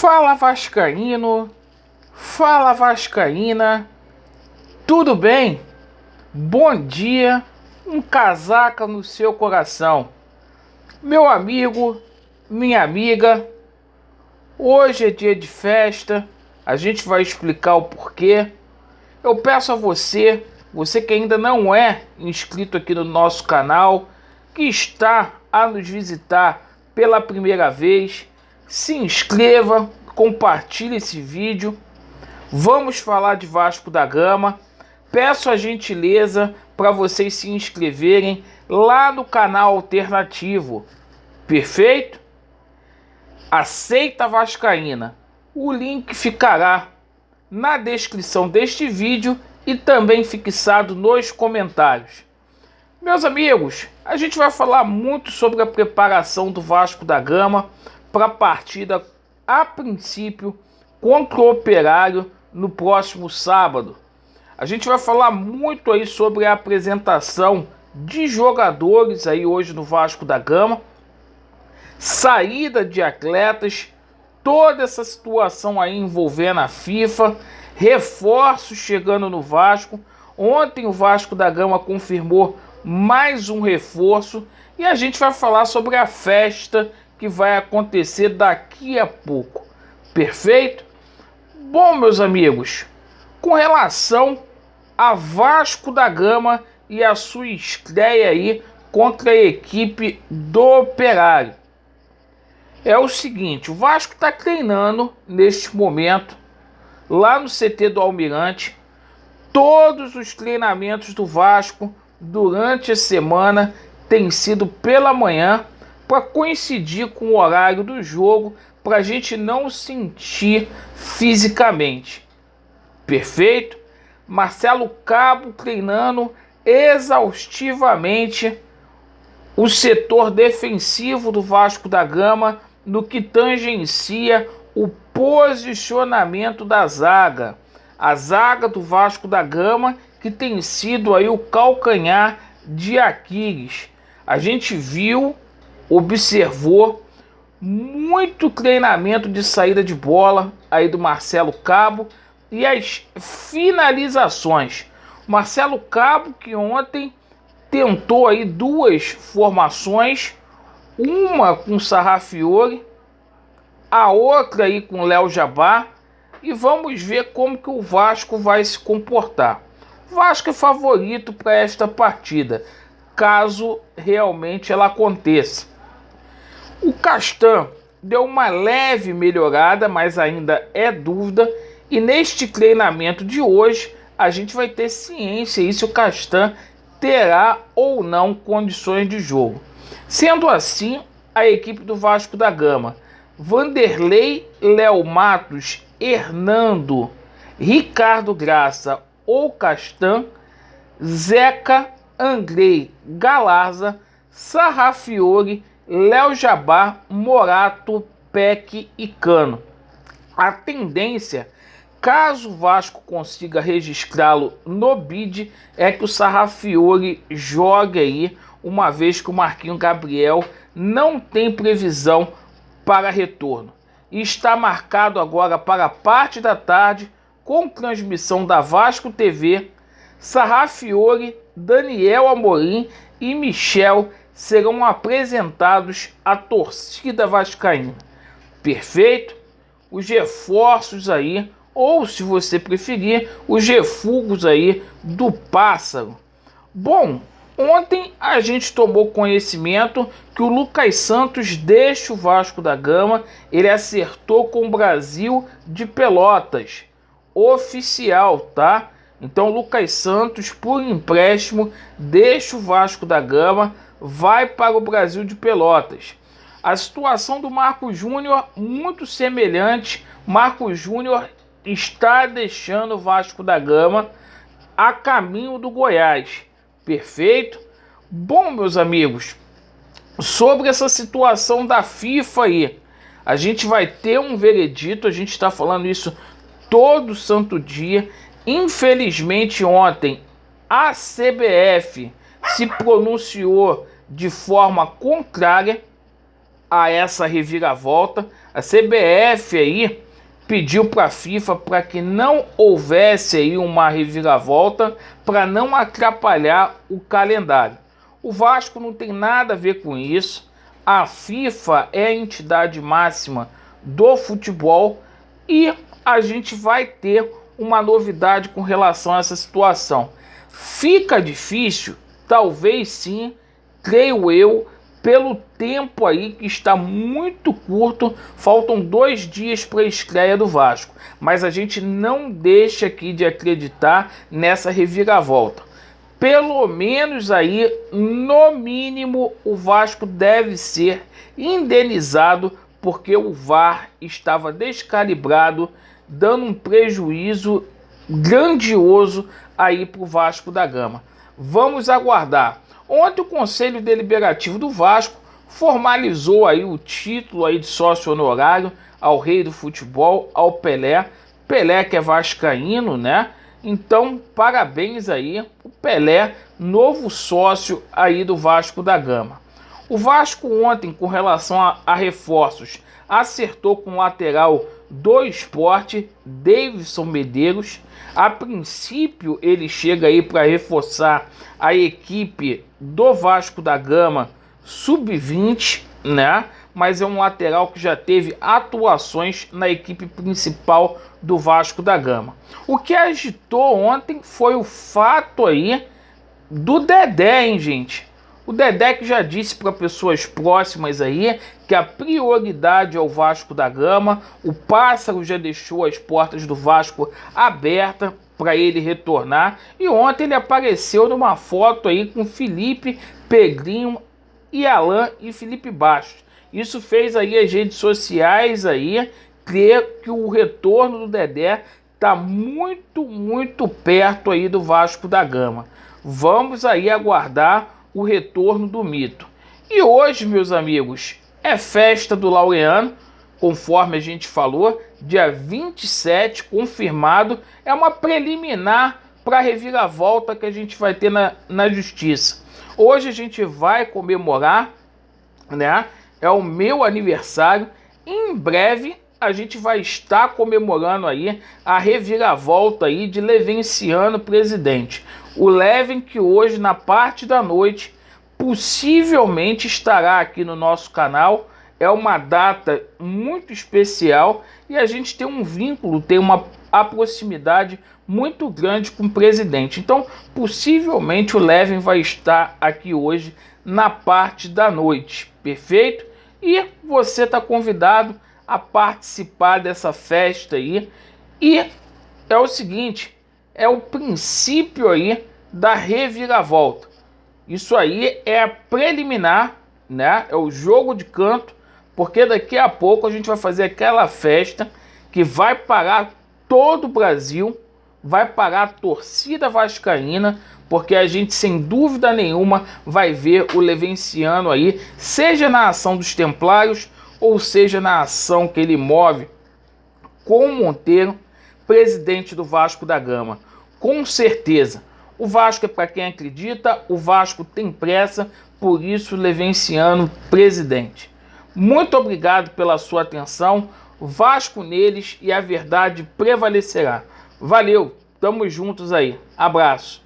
Fala Vascaíno, fala Vascaína, tudo bem? Bom dia, um casaca no seu coração. Meu amigo, minha amiga, hoje é dia de festa, a gente vai explicar o porquê. Eu peço a você que ainda não é inscrito aqui no nosso canal, que está a nos visitar pela primeira vez, se inscreva, compartilhe esse vídeo. Vamos falar de Vasco da Gama. Peço a gentileza para vocês se inscreverem lá no canal alternativo. Perfeito? Aceita Vascaína. O link ficará na descrição deste vídeo e também fixado nos comentários. Meus amigos, a gente vai falar muito sobre a preparação do Vasco da Gama para a partida, a princípio, contra o Operário no próximo sábado. A gente vai falar muito aí sobre a apresentação de jogadores aí hoje no Vasco da Gama, saída de atletas, toda essa situação aí envolvendo a FIFA, reforços chegando no Vasco. Ontem o Vasco da Gama confirmou mais um reforço e a gente vai falar sobre a festa que vai acontecer daqui a pouco. Perfeito? Bom, meus amigos, com relação a Vasco da Gama e a sua estreia aí contra a equipe do Operário, é o seguinte: o Vasco está treinando neste momento lá no CT do Almirante. Todos os treinamentos do Vasco durante a semana têm sido pela manhã, para coincidir com o horário do jogo, para a gente não sentir fisicamente. Perfeito? Marcelo Cabo treinando exaustivamente o setor defensivo do Vasco da Gama no que tangencia o posicionamento da zaga. A zaga do Vasco da Gama, que tem sido aí o calcanhar de Aquiles. A gente viu, observou muito treinamento de saída de bola aí do Marcelo Cabo e as finalizações. Marcelo Cabo, que ontem tentou aí duas formações, uma com Sarrafiore, a outra aí com Léo Jabbar, e vamos ver como que o Vasco vai se comportar. O Vasco é favorito para esta partida, caso realmente ela aconteça. O Castan deu uma leve melhorada, mas ainda é dúvida, e neste treinamento de hoje a gente vai ter ciência aí se o Castan terá ou não condições de jogo. Sendo assim, a equipe do Vasco da Gama: Vanderlei, Léo Matos, Hernando, Ricardo Graça ou Castan, Zeca, Andrei, Galarza, Sarrafiore, Léo Jabbar, Morato, Peck e Cano. A tendência, caso o Vasco consiga registrá-lo no bid, é que o Sarrafiore jogue aí, uma vez que o Marquinhos Gabriel não tem previsão para retorno. E está marcado agora para a parte da tarde, com transmissão da Vasco TV. Sarrafiore, Daniel Amorim e Michel serão apresentados à torcida vascaína. Perfeito? Os reforços aí, ou se você preferir, os refugos aí do Pássaro. Bom, ontem a gente tomou conhecimento que o Lucas Santos deixa o Vasco da Gama. Ele acertou com o Brasil de Pelotas. Oficial, tá? Então, Lucas Santos, por empréstimo, deixa o Vasco da Gama, vai para o Brasil de Pelotas. A situação do Marcos Júnior, muito semelhante. Marcos Júnior está deixando o Vasco da Gama a caminho do Goiás. Perfeito? Bom, meus amigos, sobre essa situação da FIFA aí, a gente vai ter um veredito. A gente está falando isso todo santo dia. Infelizmente, ontem a CBF se pronunciou de forma contrária. a essa reviravolta. A CBF aí pediu para a FIFA para que não houvesse aí uma reviravolta, para não atrapalhar o calendário. O Vasco não tem nada a ver com isso. A FIFA é a entidade máxima do futebol e a gente vai ter uma novidade com relação a essa situação. Fica difícil, talvez sim, creio eu, pelo tempo aí que está muito curto, faltam 2 dias para a estreia do Vasco, mas a gente não deixa aqui de acreditar nessa reviravolta. Pelo menos aí, no mínimo, o Vasco deve ser indenizado porque o VAR estava descalibrado, dando um prejuízo grandioso aí para o Vasco da Gama. Vamos aguardar. Ontem o Conselho Deliberativo do Vasco formalizou aí o título aí de sócio honorário ao rei do futebol, ao Pelé. Pelé que é vascaíno, né? Então, parabéns aí o Pelé, novo sócio aí do Vasco da Gama. O Vasco ontem, com relação a reforços, acertou com o lateral do Sport, Davidson Medeiros. A princípio, ele chega aí para reforçar a equipe do Vasco da Gama sub-20, né? Mas é um lateral que já teve atuações na equipe principal do Vasco da Gama. O que agitou ontem foi o fato aí do Dedé, hein, gente? O Dedé que já disse para pessoas próximas aí que a prioridade é o Vasco da Gama. O Pássaro já deixou as portas do Vasco abertas para ele retornar. E ontem ele apareceu numa foto aí com Felipe, Pedrinho e Alan e Felipe Bastos. Isso fez aí as redes sociais aí crer que o retorno do Dedé está muito perto aí do Vasco da Gama. Vamos aí aguardar o retorno do mito. E hoje, meus amigos, é festa do Laureano, conforme a gente falou, dia 27, confirmado. É uma preliminar para a reviravolta que a gente vai ter na justiça. Hoje a gente vai comemorar, né? É o meu aniversário. Em breve a gente vai estar comemorando aí a reviravolta aí de Levenciano presidente. O Leven que hoje, na parte da noite, possivelmente estará aqui no nosso canal. É uma data muito especial e a gente tem um vínculo, tem a proximidade muito grande com o presidente. Então, possivelmente o Leven vai estar aqui hoje na parte da noite, perfeito? E você está convidado a participar dessa festa aí. E é o seguinte, é o princípio aí da reviravolta. Isso aí é a preliminar, né? É o jogo de canto, porque daqui a pouco a gente vai fazer aquela festa que vai parar todo o Brasil, vai parar a torcida vascaína, porque a gente sem dúvida nenhuma vai ver o Levenciano aí, seja na ação dos Templários ou seja na ação que ele move com o Monteiro, presidente do Vasco da Gama. Com certeza, o Vasco é para quem acredita, o Vasco tem pressa, por isso Levenciano presidente. Muito obrigado pela sua atenção, Vasco neles e a verdade prevalecerá. Valeu, tamo juntos aí, abraço.